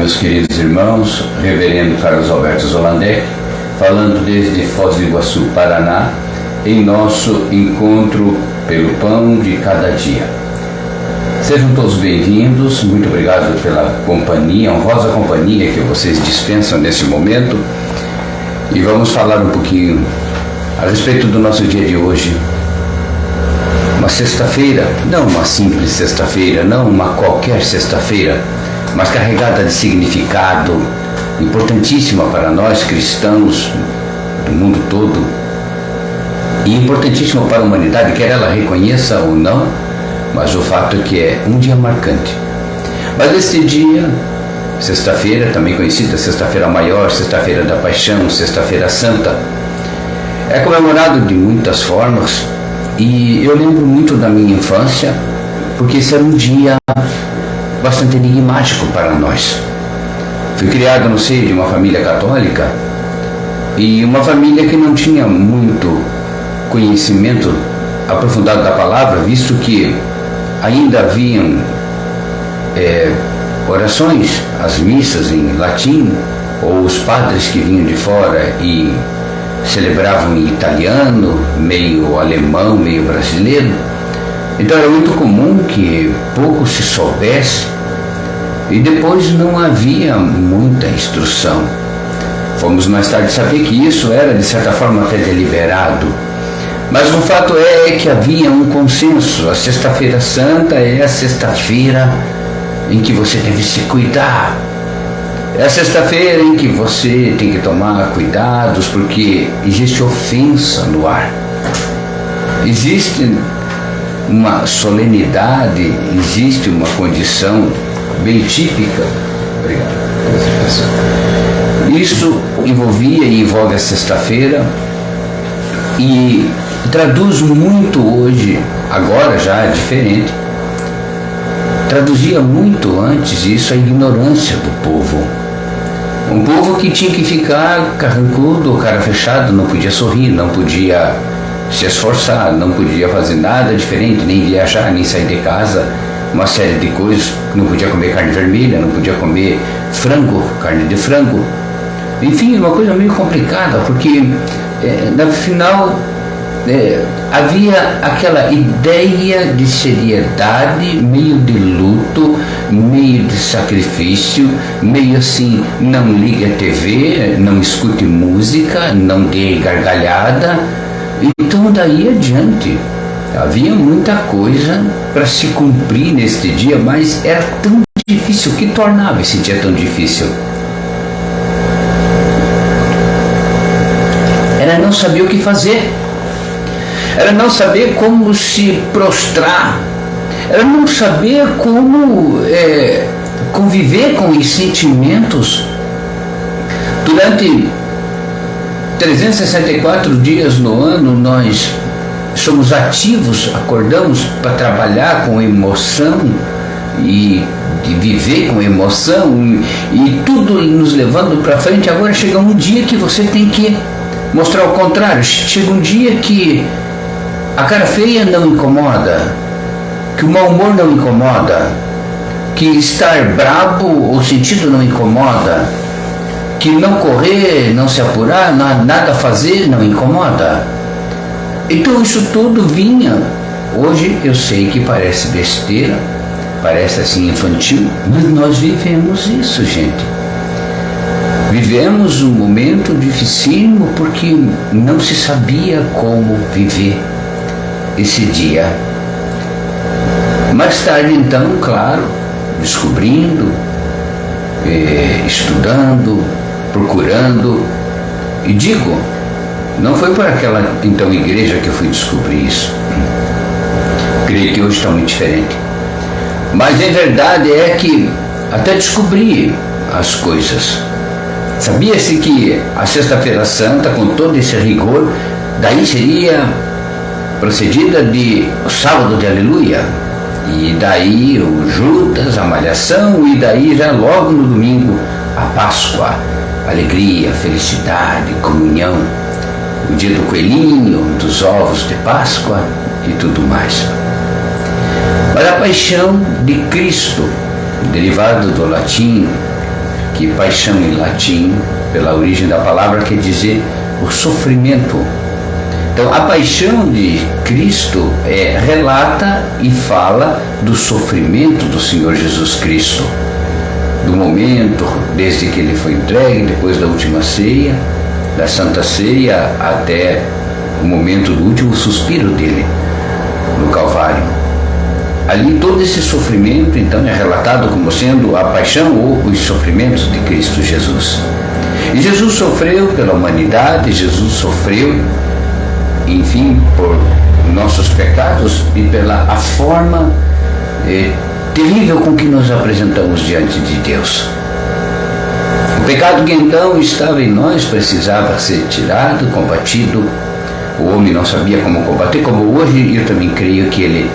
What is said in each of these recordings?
meus queridos irmãos, Reverendo Carlos Alberto Zolandec, falando desde Foz do Iguaçu, Paraná, em nosso encontro pelo pão de cada dia. Sejam todos bem-vindos, muito obrigado pela companhia, honrosa companhia que vocês dispensam nesse momento, e vamos falar um pouquinho a respeito do nosso dia de hoje. Uma sexta-feira, não uma simples sexta-feira, não uma qualquer sexta-feira, mas carregada de significado, importantíssima para nós cristãos do mundo todo e importantíssima para a humanidade, quer ela reconheça ou não, mas o fato é que é um dia marcante. Mas este dia, sexta-feira, também conhecida Sexta-feira Maior, Sexta-feira da Paixão, Sexta-feira Santa, é comemorado de muitas formas. E eu lembro muito da minha infância, porque esse era um dia bastante enigmático para nós. Fui criado no seio de uma família católica e uma família que não tinha muito conhecimento aprofundado da palavra, visto que ainda haviam orações, as missas em latim, ou os padres que vinham de fora e celebravam em italiano, meio alemão, meio brasileiro. Então era muito comum que pouco se soubesse e depois não havia muita instrução. Fomos mais tarde saber que isso era de certa forma até deliberado. Mas o fato é que havia um consenso. A Sexta-feira Santa é a sexta-feira em que você deve se cuidar. É a sexta-feira em que você tem que tomar cuidados, porque existe ofensa no ar. Existe uma solenidade, existe uma condição bem típica. Obrigado. Isso envolvia e envolve a sexta-feira e traduz muito hoje, agora já é diferente, traduzia muito antes isso a ignorância do povo. Um povo que tinha que ficar carrancudo, cara fechado, não podia sorrir, não podia se esforçar, não podia fazer nada diferente, nem viajar, nem sair de casa, uma série de coisas. Não podia comer carne vermelha, não podia comer frango, carne de frango. Enfim, uma coisa meio complicada, porque no final havia aquela ideia de seriedade, meio de luto, meio de sacrifício, meio assim, não ligue a TV, não escute música, não dê gargalhada. Então daí adiante havia muita coisa para se cumprir neste dia, mas era tão difícil. O que tornava esse dia tão difícil? Era não saber o que fazer. Era não saber como se prostrar, era não saber como conviver com os sentimentos. Durante 364 dias no ano nós somos ativos, acordamos para trabalhar com emoção e de viver com emoção e tudo nos levando para frente. Agora chega um dia que você tem que mostrar o contrário. Chega um dia que a cara feia não incomoda, que o mau humor não incomoda, que estar brabo ou sentido não incomoda, que não correr, não se apurar, nada fazer não incomoda. Então isso tudo vinha. Hoje eu sei que parece besteira, parece assim infantil, mas nós vivemos isso, gente. Vivemos um momento dificílimo porque não se sabia como viver esse dia. Mais tarde, então, claro, descobrindo, estudando, procurando, e digo, não foi por aquela então igreja que eu fui descobrir isso. Creio que hoje está muito diferente. Mas em verdade é que até descobri as coisas. Sabia-se que a Sexta-feira Santa, com todo esse rigor, daí seria procedida de o sábado de Aleluia, e daí o Judas, a Malhação, e daí já logo no domingo a Páscoa, alegria, felicidade, comunhão, o dia do coelhinho, dos ovos de Páscoa e tudo mais. Mas a paixão de Cristo, derivado do latim que paixão em latim, pela origem da palavra, quer dizer o sofrimento. Então a paixão de Cristo relata e fala do sofrimento do Senhor Jesus Cristo, do momento desde que ele foi entregue, depois da última ceia, da Santa Ceia, até o momento do último suspiro dele no Calvário. Ali todo esse sofrimento então é relatado como sendo a paixão ou os sofrimentos de Cristo Jesus. E Jesus sofreu pela humanidade, Jesus sofreu, enfim, por nossos pecados e pela a forma terrível com que nos apresentamos diante de Deus. O pecado que então estava em nós precisava ser tirado, combatido. O homem não sabia como combater, como hoje eu também creio que ele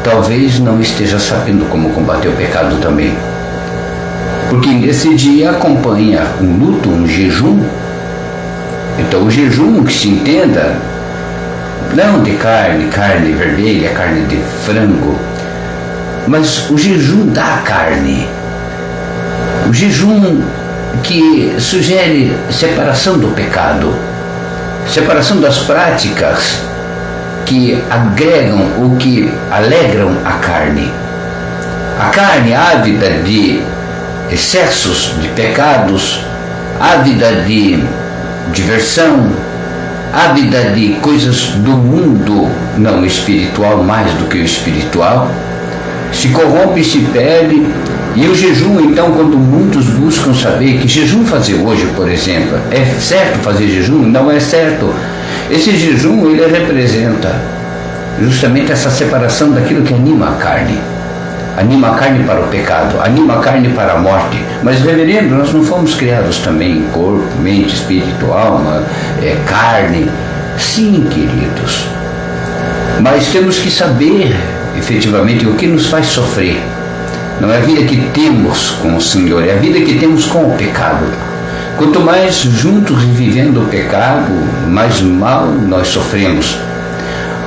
talvez não esteja sabendo como combater o pecado também. Porque nesse dia acompanha um luto, um jejum. Então o jejum, que se entenda, não de carne vermelha, carne de frango, mas o jejum da carne. O jejum que sugere separação do pecado, separação das práticas que agregam ou que alegram a carne. A carne ávida de excessos, de pecados, ávida de diversão, ávida de coisas do mundo, não espiritual, mais do que o espiritual, se corrompe e se perde. E o jejum, então, quando muitos buscam saber que jejum fazer hoje, por exemplo, é certo fazer jejum? Não é certo. Esse jejum, ele representa justamente essa separação daquilo que anima a carne para o pecado, anima a carne para a morte. Mas, reverendo, nós não fomos criados também em corpo, mente, espírito, alma, carne. Sim, queridos, mas temos que saber efetivamente o que nos faz sofrer. Não é a vida que temos com o Senhor, é a vida que temos com o pecado. Quanto mais juntos vivendo o pecado, mais mal nós sofremos.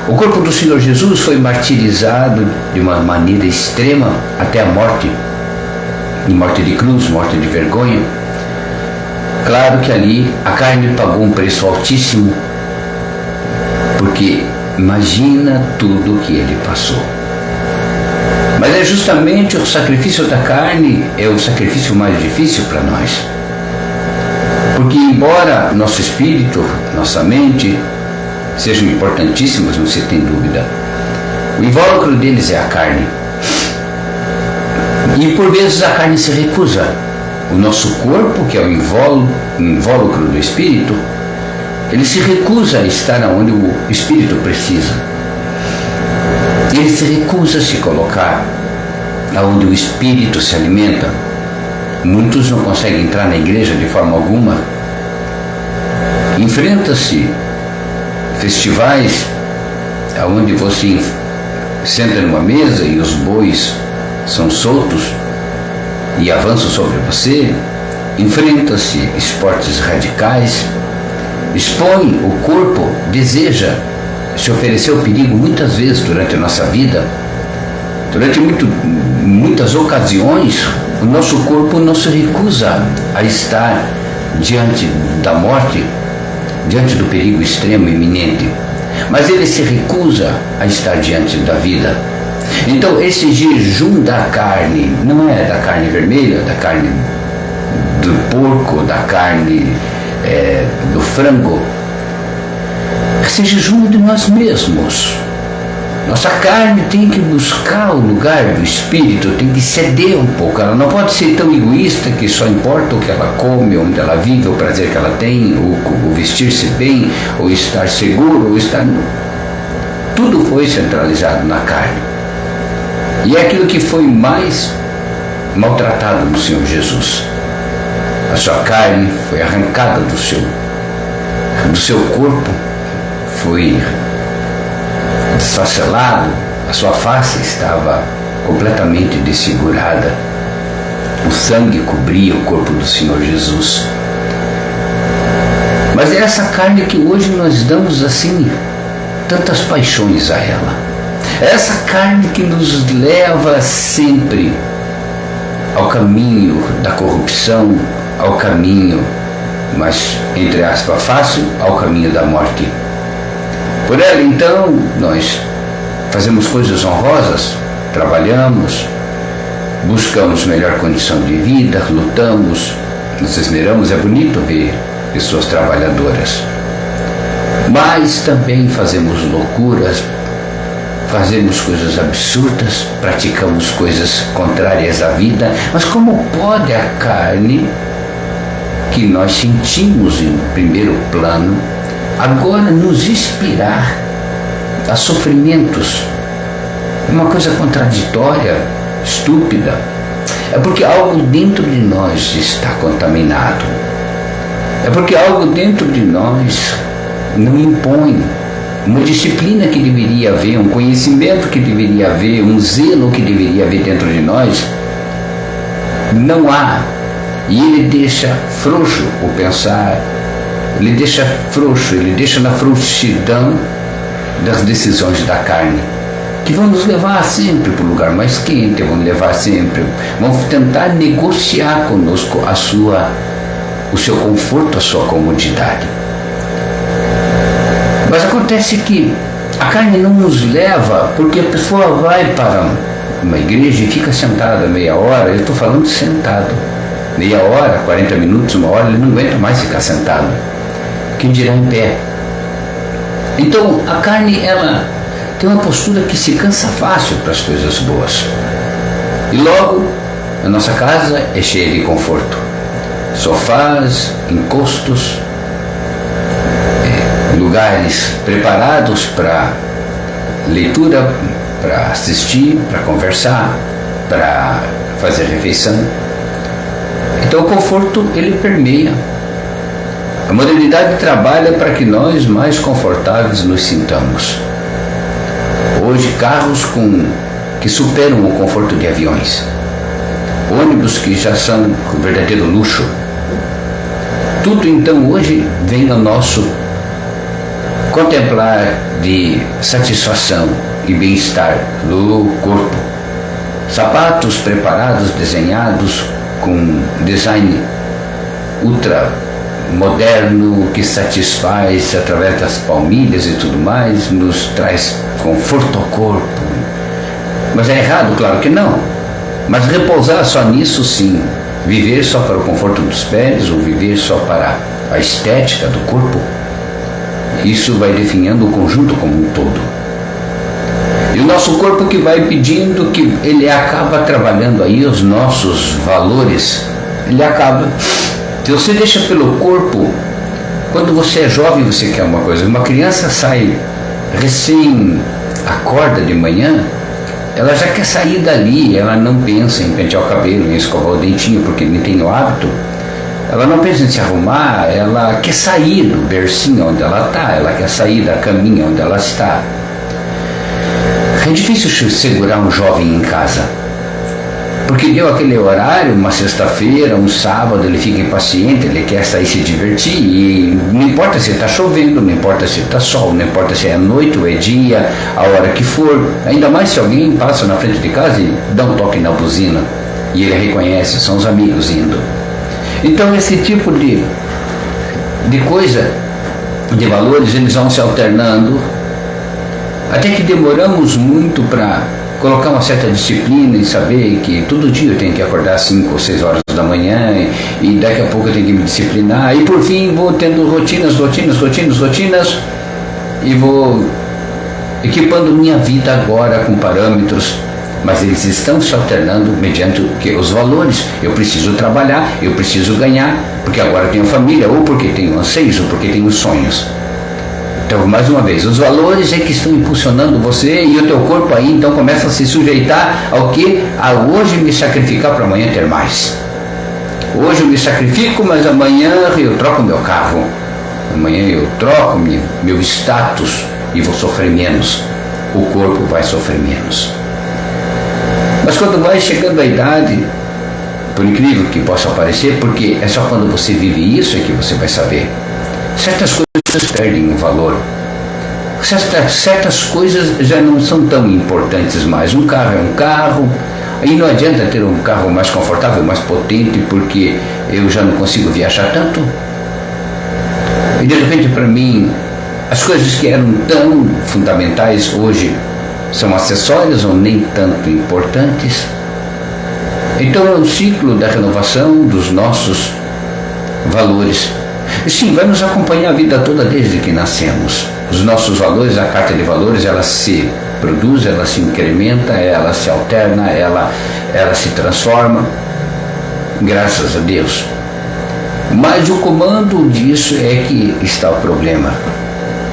O corpo do Senhor Jesus foi martirizado de uma maneira extrema até a morte, em morte de cruz, morte de vergonha. Claro que ali a carne pagou um preço altíssimo, porque imagina tudo o que ele passou. Mas é justamente o sacrifício da carne é o sacrifício mais difícil para nós. Porque embora nosso espírito, nossa mente sejam importantíssimos, não se tem dúvida, o invólucro deles é a carne. E por vezes a carne se recusa. O nosso corpo, que é o invólucro do espírito, ele se recusa a estar onde o espírito precisa. Ele se recusa a se colocar aonde o espírito se alimenta. Muitos não conseguem entrar na igreja de forma alguma. Enfrenta-se festivais aonde você senta numa mesa e os bois são soltos e avançam sobre você. Enfrenta-se esportes radicais. Expõe o corpo, deseja se oferecer ao perigo muitas vezes durante a nossa vida. Durante muitas ocasiões, o nosso corpo não se recusa a estar diante da morte, diante do perigo extremo iminente, mas ele se recusa a estar diante da vida. Então esse jejum da carne, não é da carne vermelha, da carne do porco, da carne do frango, esse jejum de nós mesmos. Nossa carne tem que buscar o lugar do espírito, tem que ceder um pouco. Ela não pode ser tão egoísta que só importa o que ela come, onde ela vive, o prazer que ela tem, ou vestir-se bem, ou estar seguro, ou estar... Tudo foi centralizado na carne. E é aquilo que foi mais maltratado no Senhor Jesus. A sua carne foi arrancada do seu corpo, foi desfacelado, a sua face estava completamente desfigurada, o sangue cobria o corpo do Senhor Jesus. Mas é essa carne que hoje nós damos assim tantas paixões a ela. É essa carne que nos leva sempre ao caminho da corrupção, ao caminho, mas entre aspas fácil, ao caminho da morte. Por ela então nós fazemos coisas honrosas, trabalhamos, buscamos melhor condição de vida, lutamos, nos esmeramos. É bonito ver pessoas trabalhadoras, mas também fazemos loucuras, fazemos coisas absurdas, praticamos coisas contrárias à vida. Mas como pode a carne, que nós sentimos em primeiro plano, agora nos inspirar a sofrimentos? É uma coisa contraditória, estúpida. É porque algo dentro de nós está contaminado. É porque algo dentro de nós não impõe uma disciplina que deveria haver, um conhecimento que deveria haver, um zelo que deveria haver dentro de nós. Não há. E ele deixa frouxo o pensar, ele deixa frouxo, ele deixa na frouxidão das decisões da carne, que vão nos levar sempre para o lugar mais quente, vão levar sempre, vão tentar negociar conosco o seu conforto, a sua comodidade. Mas acontece que a carne não nos leva, porque a pessoa vai para uma igreja e fica sentada meia hora. Eu estou falando sentado, meia hora, 40 minutos, uma hora, ele não aguenta mais ficar sentado, quem dirá em pé. Então a carne, ela tem uma postura que se cansa fácil para as coisas boas. E logo a nossa casa é cheia de conforto, sofás, encostos, lugares preparados para leitura, para assistir, para conversar, para fazer refeição. Então o conforto, ele permeia. A modernidade trabalha para que nós mais confortáveis nos sintamos. Hoje carros que superam o conforto de aviões, ônibus que já são um verdadeiro luxo. Tudo então hoje vem ao nosso contemplar de satisfação e bem-estar do corpo. Sapatos preparados, desenhados com design ultra moderno, que satisfaz através das palmilhas e tudo mais, nos traz conforto ao corpo. Mas é errado? Claro que não. Mas repousar só nisso, sim. Viver só para o conforto dos pés, ou viver só para a estética do corpo, isso vai definhando o conjunto como um todo. E o nosso corpo que vai pedindo, que ele acaba trabalhando aí os nossos valores. Ele acaba. Se você deixa pelo corpo, quando você é jovem você quer uma coisa. Uma criança sai acorda de manhã, ela já quer sair dali, ela não pensa em pentear o cabelo, em escovar o dentinho, porque nem tem o hábito. Ela não pensa em se arrumar, ela quer sair do bercinho onde ela está, ela quer sair da caminha onde ela está. É difícil segurar um jovem em casa, porque deu aquele horário, uma sexta-feira, um sábado, ele fica impaciente, ele quer sair se divertir, e não importa se está chovendo, não importa se está sol, não importa se é noite ou é dia, a hora que for, ainda mais se alguém passa na frente de casa e dá um toque na buzina, e ele reconhece, são os amigos indo. Então esse tipo de coisa, de valores, eles vão se alternando, até que demoramos muito para colocar uma certa disciplina e saber que todo dia eu tenho que acordar às 5 ou 6 horas da manhã e daqui a pouco eu tenho que me disciplinar, e por fim vou tendo rotinas e vou equipando minha vida agora com parâmetros, mas eles estão se alternando mediante os valores. Eu preciso trabalhar, eu preciso ganhar, porque agora tenho família, ou porque tenho anseios, ou porque tenho sonhos. Então, mais uma vez, os valores é que estão impulsionando você, e o teu corpo aí então começa a se sujeitar ao que? A hoje me sacrificar para amanhã ter mais. Hoje eu me sacrifico, mas amanhã eu troco meu carro. Amanhã eu troco meu status e vou sofrer menos. O corpo vai sofrer menos. Mas quando vai chegando a idade, por incrível que possa parecer, porque é só quando você vive isso é que você vai saber, certas coisas perdem o valor. Certas coisas já não são tão importantes mais. Um carro é um carro, E não adianta ter um carro mais confortável, mais potente, porque eu já não consigo viajar tanto. E de repente, para mim, as coisas que eram tão fundamentais hoje são acessórias ou nem tanto importantes. Então é um ciclo da renovação dos nossos valores. E sim, vai nos acompanhar a vida toda desde que nascemos. Os nossos valores, a carta de valores, ela se produz, ela se incrementa, ela se alterna, ela se transforma, graças a Deus. Mas o comando disso é que está o problema.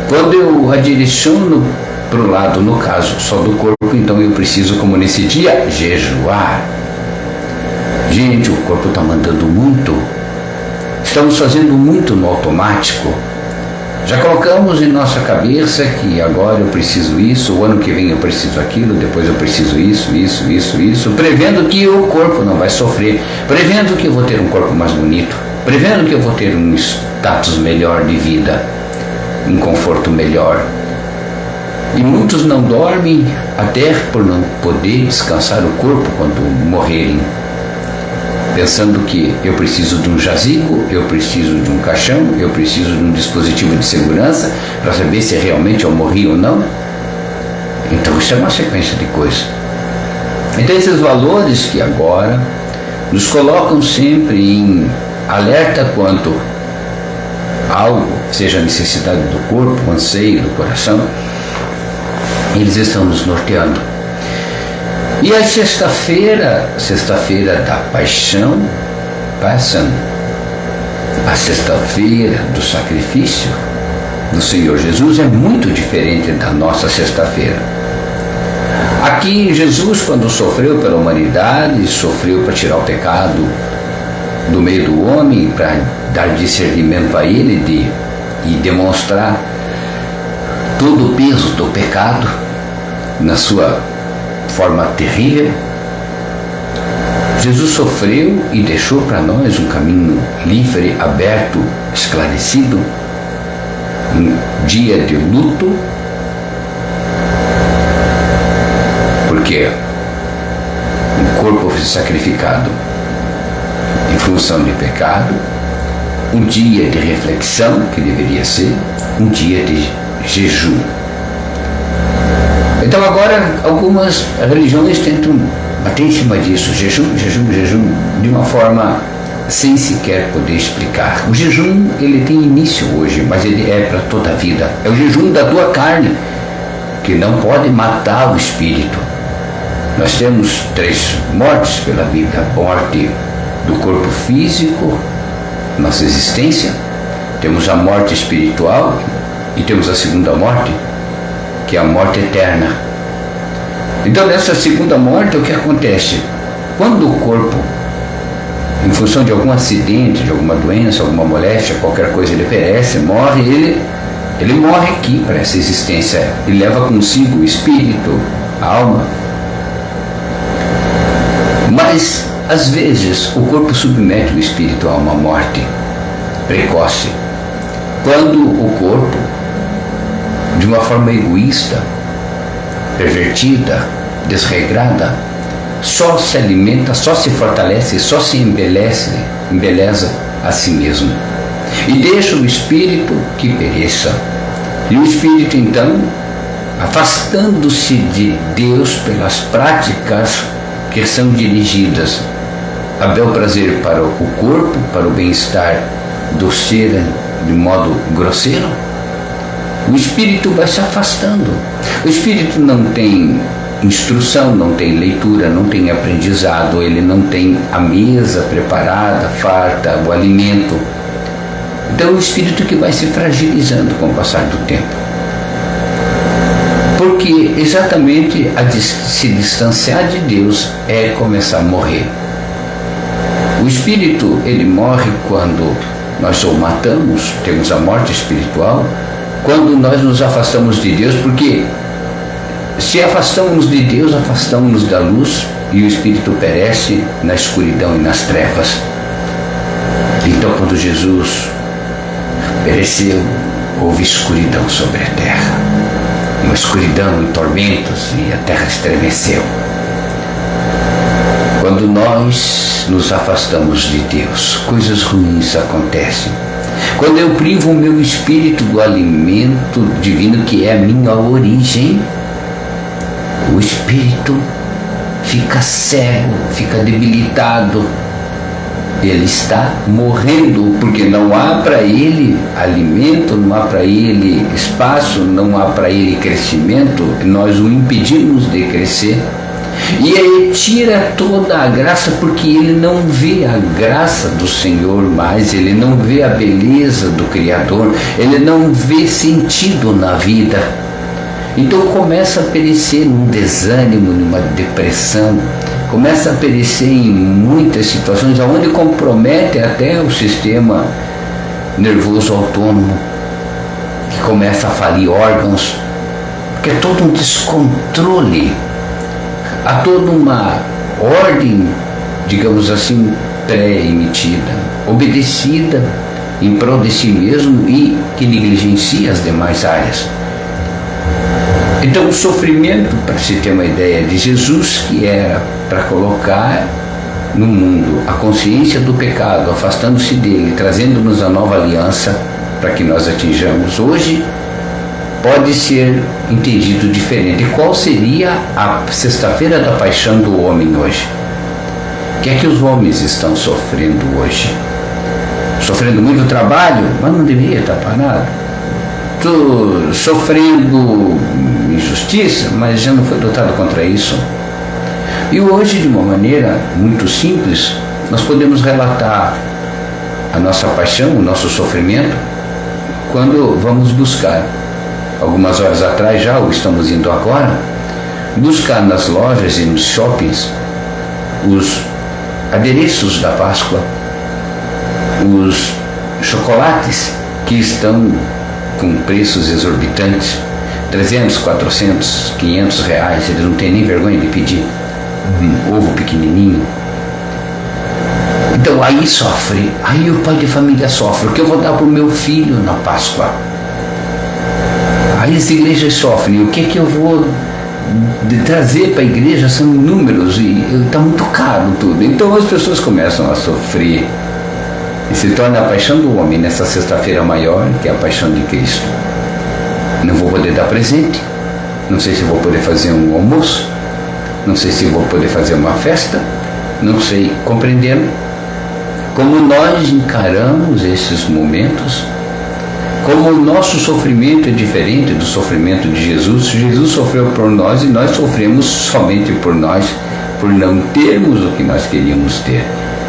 Quando eu a direciono para o lado, no caso, só do corpo, então eu preciso, como nesse dia, jejuar. Gente, o corpo está mandando muito. Estamos fazendo muito no automático. Já colocamos em nossa cabeça que agora eu preciso isso, o ano que vem eu preciso aquilo, depois eu preciso isso, prevendo que o corpo não vai sofrer, prevendo que eu vou ter um corpo mais bonito, prevendo que eu vou ter um status melhor de vida, um conforto melhor. E muitos não dormem até por não poder descansar o corpo quando morrerem, pensando que eu preciso de um jazigo, eu preciso de um caixão, eu preciso de um dispositivo de segurança para saber se realmente eu morri ou não. Então isso é uma sequência de coisas. Então esses valores que agora nos colocam sempre em alerta quanto algo, seja a necessidade do corpo, o anseio do coração, eles estão nos norteando. E a sexta-feira da paixão, a sexta-feira do sacrifício do Senhor Jesus é muito diferente da nossa sexta-feira. Aqui Jesus, quando sofreu pela humanidade, sofreu para tirar o pecado do meio do homem, para dar discernimento a ele e demonstrar todo o peso do pecado na sua forma terrível. Jesus sofreu e deixou para nós um caminho livre, aberto, esclarecido, um dia de luto, porque o corpo foi sacrificado em função de pecado, um dia de reflexão, que deveria ser um dia de jejum. Então agora algumas religiões tentam bater em cima disso, jejum, de uma forma sem sequer poder explicar. O jejum, ele tem início hoje, mas ele é para toda a vida. É o jejum da tua carne, que não pode matar o espírito. Nós temos 3 mortes pela vida: a morte do corpo físico, nossa existência, temos a morte espiritual e temos a segunda morte, que é a morte eterna. Então nessa segunda morte, o que acontece? Quando o corpo, em função de algum acidente, de alguma doença, alguma moléstia, qualquer coisa, ele perece, morre, ele morre aqui para essa existência e leva consigo o espírito, a alma. Mas às vezes o corpo submete o espírito a uma morte precoce, quando o corpo, de uma forma egoísta, pervertida, desregrada, só se alimenta, só se fortalece, só se embeleza a si mesmo e deixa o espírito que pereça. E o espírito, então, afastando-se de Deus pelas práticas que são dirigidas a bel prazer para o corpo, para o bem-estar do ser de modo grosseiro, o espírito vai se afastando. O espírito não tem instrução, não tem leitura, não tem aprendizado, ele não tem a mesa preparada, farta, o alimento. Então é o espírito que vai se fragilizando com o passar do tempo. Porque exatamente se distanciar de Deus é começar a morrer. O espírito, ele morre quando nós o matamos, temos a morte espiritual, quando nós nos afastamos de Deus, porque se afastamos de Deus, afastamos-nos da luz e o espírito perece na escuridão e nas trevas. Então, quando Jesus pereceu, houve escuridão sobre a terra, uma escuridão e tormentos, e a terra estremeceu. Quando nós nos afastamos de Deus, coisas ruins acontecem. Quando eu privo o meu espírito do alimento divino, que é a minha origem, o espírito fica cego, fica debilitado. Ele está morrendo, porque não há para ele alimento, não há para ele espaço, não há para ele crescimento. Nós o impedimos de crescer. E ele tira toda a graça, porque ele não vê a graça do Senhor mais, ele não vê a beleza do Criador, ele não vê sentido na vida. Então começa a perecer num desânimo, numa depressão, começa a perecer em muitas situações, onde compromete até o sistema nervoso autônomo, que começa a falir órgãos, porque é todo um descontrole. Há toda uma ordem, digamos assim, pré-emitida, obedecida em prol de si mesmo e que negligencia as demais áreas. Então o sofrimento, para se ter uma ideia de Jesus, que era para colocar no mundo a consciência do pecado, afastando-se dele, trazendo-nos a nova aliança para que nós atinjamos hoje, pode ser entendido diferente. Qual seria a sexta-feira da paixão do homem hoje? O que é que os homens estão sofrendo hoje? Sofrendo muito trabalho, mas não deveria estar parado. Estou sofrendo injustiça, mas já não foi lutado contra isso. E hoje, de uma maneira muito simples, nós podemos relatar a nossa paixão, o nosso sofrimento, quando vamos buscar, algumas horas atrás já, ou estamos indo agora, buscar nas lojas e nos shoppings os adereços da Páscoa, os chocolates que estão com preços exorbitantes, 300, 400, 500 reais, eles não têm nem vergonha de pedir ovo pequenininho. Então aí sofre, aí o pai de família sofre, o que eu vou dar para o meu filho na Páscoa? Aí as igrejas sofrem, o que é que eu vou trazer para a igreja? São números e está muito caro tudo. Então as pessoas começam a sofrer e se torna a paixão do homem nessa sexta-feira maior, que é a paixão de Cristo. Não vou poder dar presente, não sei se vou poder fazer um almoço, não sei se vou poder fazer uma festa, não sei, compreendendo como nós encaramos esses momentos, como o nosso sofrimento é diferente do sofrimento de Jesus. Jesus sofreu por nós e nós sofremos somente por nós, por não termos o que nós queríamos ter.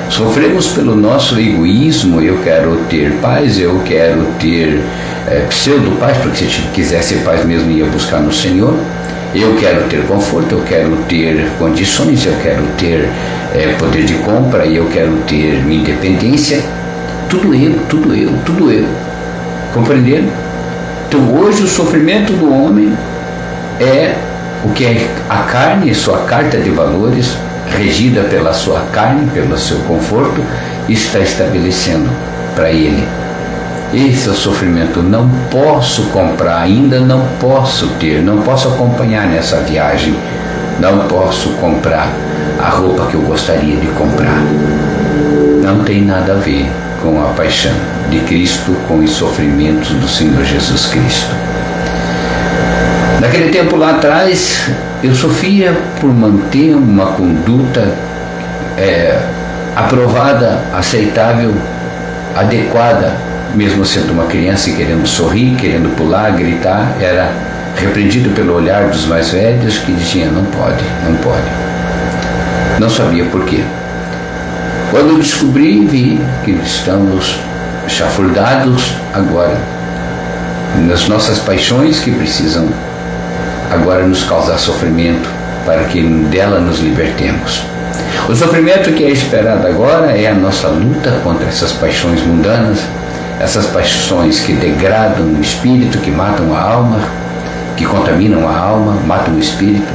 Sofremos pelo nosso egoísmo. Eu quero ter paz, eu quero ter pseudo-paz, porque se quisesse paz mesmo ia buscar no Senhor. Eu quero ter conforto, eu quero ter condições, eu quero ter poder de compra, e eu quero ter minha independência. Tudo eu, tudo eu, tudo eu. Compreendendo? Então hoje o sofrimento do homem é o que é a carne, sua carta de valores, regida pela sua carne, pelo seu conforto, está estabelecendo para ele. Esse é o sofrimento. Não posso comprar, ainda não posso ter, não posso acompanhar nessa viagem, não posso comprar a roupa que eu gostaria de comprar. Não tem nada a ver com a paixão de Cristo, com os sofrimentos do Senhor Jesus Cristo. Naquele tempo lá atrás, eu sofria por manter uma conduta aprovada, aceitável, adequada, mesmo sendo uma criança e querendo sorrir, querendo pular, gritar. Era repreendido pelo olhar dos mais velhos, que diziam: não pode, não pode. Não sabia por quê. Quando eu descobri, vi que estamos chafurdados agora nas nossas paixões, que precisam agora nos causar sofrimento, para que dela nos libertemos. O sofrimento que é esperado agora é a nossa luta contra essas paixões mundanas, essas paixões que degradam o espírito, que matam a alma, que contaminam a alma, matam o espírito,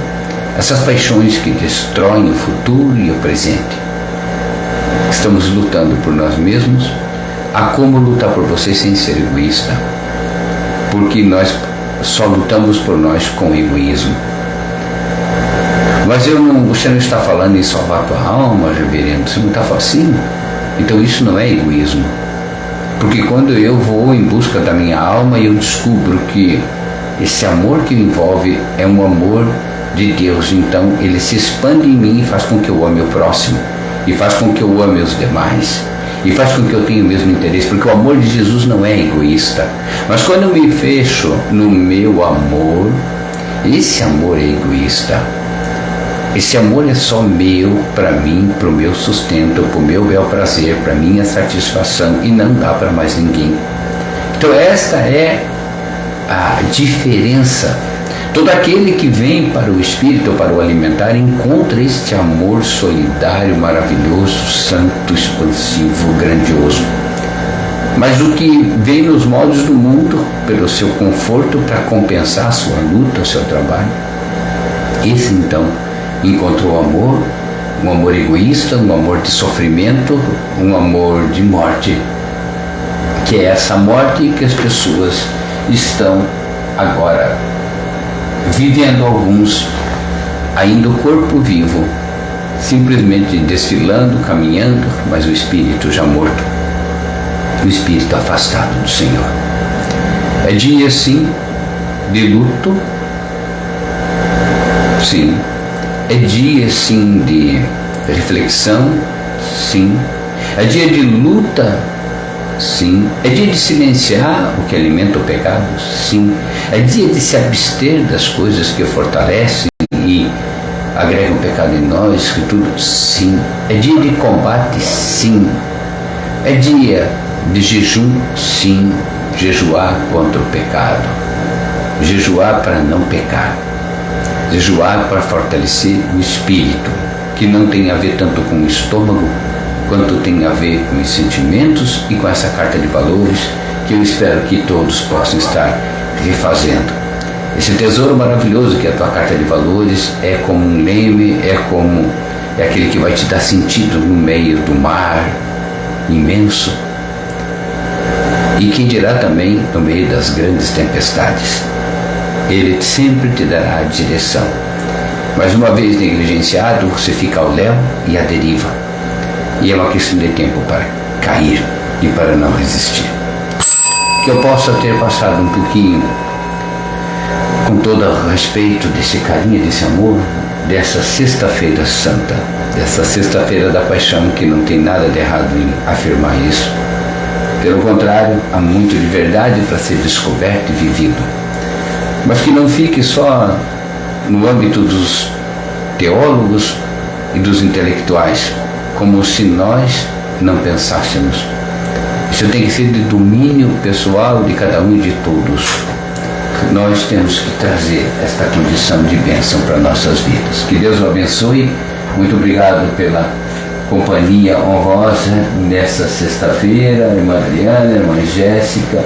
essas paixões que destroem o futuro e o presente. Estamos lutando por nós mesmos. Há como lutar por você sem ser egoísta, porque nós só lutamos por nós com egoísmo. Mas você não está falando em salvar a tua alma, reverendo, você não está falando assim. Então isso não é egoísmo. Porque quando eu vou em busca da minha alma, eu descubro que esse amor que me envolve é um amor de Deus. Então ele se expande em mim e faz com que eu ame o próximo, e faz com que eu ame os demais, e faz com que eu tenha o mesmo interesse, porque o amor de Jesus não é egoísta. Mas quando eu me fecho no meu amor, esse amor é egoísta. Esse amor é só meu, para mim, para o meu sustento, para o meu bel prazer, para minha satisfação, e não dá para mais ninguém. Então esta é a diferença. Todo aquele que vem para o Espírito, para o alimentar, encontra este amor solidário, maravilhoso, santo, expansivo, grandioso. Mas o que vem nos moldes do mundo, pelo seu conforto, para compensar a sua luta, o seu trabalho, esse então encontrou amor, um amor egoísta, um amor de sofrimento, um amor de morte, que é essa morte que as pessoas estão agora vivendo, alguns ainda o corpo vivo, simplesmente desfilando, caminhando, mas o espírito já morto, o espírito afastado do Senhor. É dia sim de luto, sim. É dia sim de reflexão, sim. É dia de luta, sim. É dia de silenciar o que alimenta o pecado, sim. É dia de se abster das coisas que fortalecem e agregam o pecado em nós, que tudo, sim. É dia de combate, sim. É dia de jejum, sim. Jejuar contra o pecado. Jejuar para não pecar. Jejuar para fortalecer o espírito, que não tem a ver tanto com o estômago, quanto tem a ver com os sentimentos e com essa carta de valores que eu espero que todos possam estar refazendo. Esse tesouro maravilhoso que é a tua carta de valores é como um leme, é aquele que vai te dar sentido no meio do mar imenso, e quem dirá também no meio das grandes tempestades. Ele sempre te dará a direção. Mas uma vez negligenciado, você fica ao léu e à deriva. E é uma questão de tempo para cair e para não resistir. Que eu possa ter passado um pouquinho, com todo o respeito, desse carinho, desse amor, dessa sexta-feira santa, dessa sexta-feira da paixão, que não tem nada de errado em afirmar isso. Pelo contrário, há muito de verdade para ser descoberto e vivido. Mas que não fique só no âmbito dos teólogos e dos intelectuais, como se nós não pensássemos. Isso tem que ser de domínio pessoal de cada um e de todos. Nós temos que trazer esta condição de bênção para nossas vidas. Que Deus o abençoe. Muito obrigado pela companhia honrosa nessa sexta-feira, irmã Adriana, irmã Jéssica,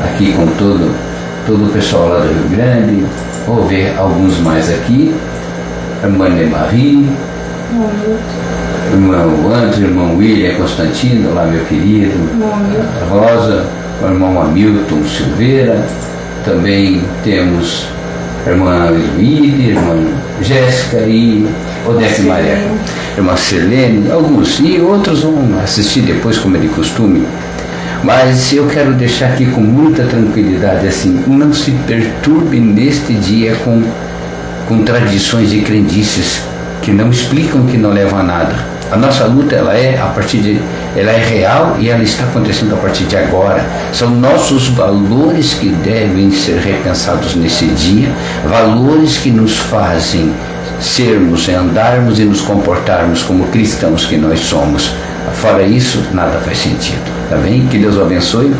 aqui com todo o pessoal lá do Rio Grande. Vou ver alguns mais aqui. Irmã Nemarie, irmão André, irmão William Constantino, lá meu querido, a Rosa, o irmão Hamilton Silveira. Também temos a irmã Luíde, irmã Jéssica e Odete Maria, irmã Selene, alguns, e outros vão assistir depois, como é de costume. Mas eu quero deixar aqui com muita tranquilidade, assim, não se perturbe neste dia com tradições e crendices que não explicam, que não levam a nada. A nossa luta, ela é real e ela está acontecendo a partir de agora. São nossos valores que devem ser repensados nesse dia, valores que nos fazem sermos, andarmos e nos comportarmos como cristãos que nós somos. Fora isso, nada faz sentido. Tá bem? Que Deus o abençoe.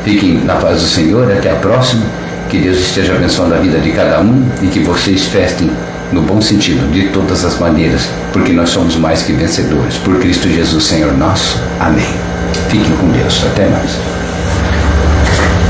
Fiquem na paz do Senhor. Até a próxima. Que Deus esteja abençoando a vida de cada um e que vocês festem no bom sentido, de todas as maneiras, porque nós somos mais que vencedores. Por Cristo Jesus, Senhor nosso. Amém. Fiquem com Deus. Até mais.